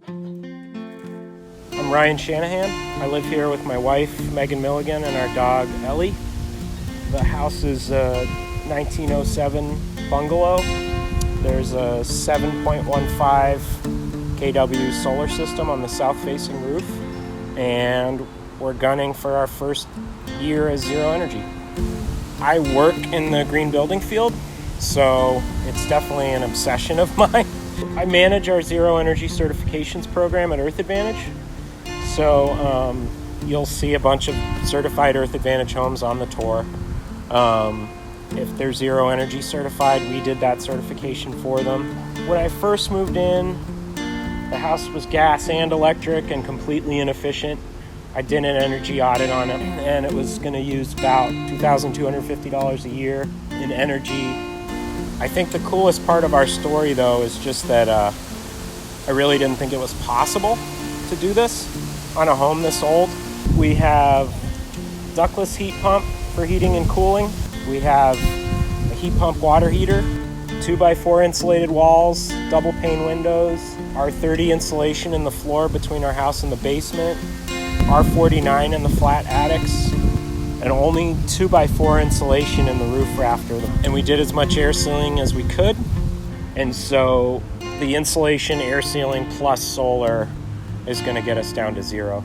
I'm Ryan Shanahan. I live here with my wife, Megan Milligan, and our dog, Ellie. The house is a 1907 bungalow. There's a 7.15 kW solar system on the south-facing roof, and we're gunning for our first year as zero energy. I work in the green building field, so it's definitely an obsession of mine. I manage our zero energy certifications program at Earth Advantage. So you'll see a bunch of certified Earth Advantage homes on the tour. If they're zero energy certified, we did that certification for them. When I first moved in, the house was gas and electric and completely inefficient. I did an energy audit on it, and it was going to use about $2,250 a year in energy. I think the coolest part of our story, though, is just that I really didn't think it was possible to do this on a home this old. We have ductless heat pump for heating and cooling. We have a heat pump water heater, 2x4 insulated walls, double pane windows, R30 insulation in the floor between our house and the basement, R49 in the flat attics, and only 2x4 insulation in the roof rafter. And we did as much air sealing as we could. And so the insulation, air sealing plus solar is going to get us down to zero.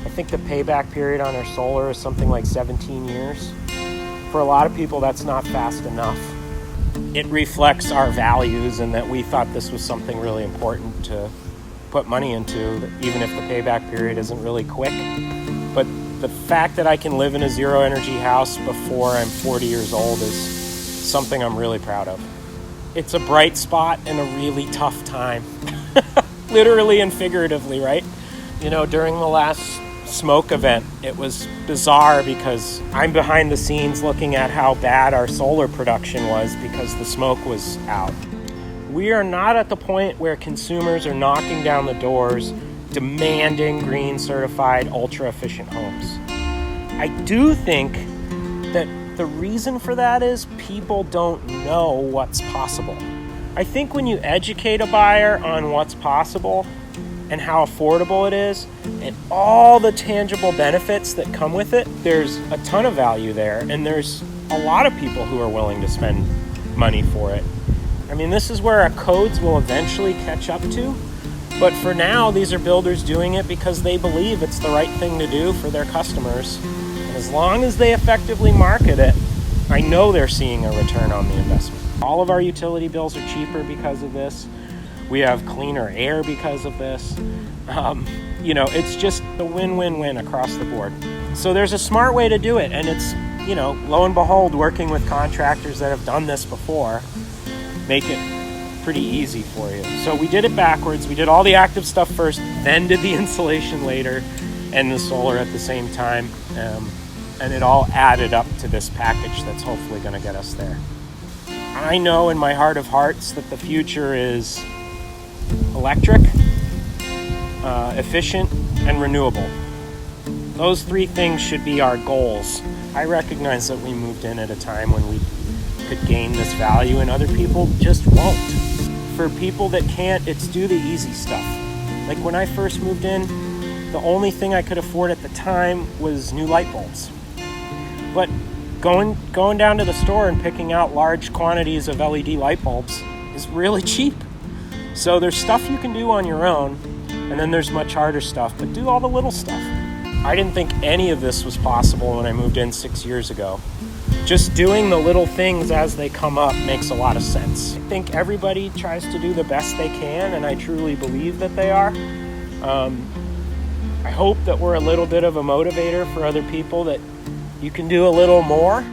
I think the payback period on our solar is something like 17 years. For a lot of people, that's not fast enough. It reflects our values and that we thought this was something really important to put money into, even if the payback period isn't really quick. But the fact that I can live in a zero energy house before I'm 40 years old is something I'm really proud of. It's a bright spot in a really tough time. Literally and figuratively, right? You know, during the last smoke event, it was bizarre because I'm behind the scenes looking at how bad our solar production was because the smoke was out. We are not at the point where consumers are knocking down the doors demanding green certified ultra efficient homes. I do think that the reason for that is people don't know what's possible. I think when you educate a buyer on what's possible and how affordable it is and all the tangible benefits that come with it, there's a ton of value there, and there's a lot of people who are willing to spend money for it. I mean, this is where our codes will eventually catch up to, but for now, these are builders doing it because they believe it's the right thing to do for their customers. And as long as they effectively market it, I know they're seeing a return on the investment. All of our utility bills are cheaper because of this. We have cleaner air because of this. It's just a win-win-win across the board. So there's a smart way to do it, and it's, lo and behold, working with contractors that have done this before make it pretty easy for you. So we did it backwards. We did all the active stuff first, then did the insulation later, and the solar at the same time. And it all added up to this package that's hopefully going to get us there. I know in my heart of hearts that the future is electric, efficient, and renewable. Those three things should be our goals. I recognize that we moved in at a time when we could gain this value and other people just won't. For people that can't, it's do the easy stuff. Like when I first moved in, the only thing I could afford at the time was new light bulbs. But going down to the store and picking out large quantities of LED light bulbs is really cheap. So there's stuff you can do on your own, and then there's much harder stuff, but do all the little stuff. I didn't think any of this was possible when I moved in 6 years ago. Just doing the little things as they come up makes a lot of sense. I think everybody tries to do the best they can, and I truly believe that they are. I hope that we're a little bit of a motivator for other people, that you can do a little more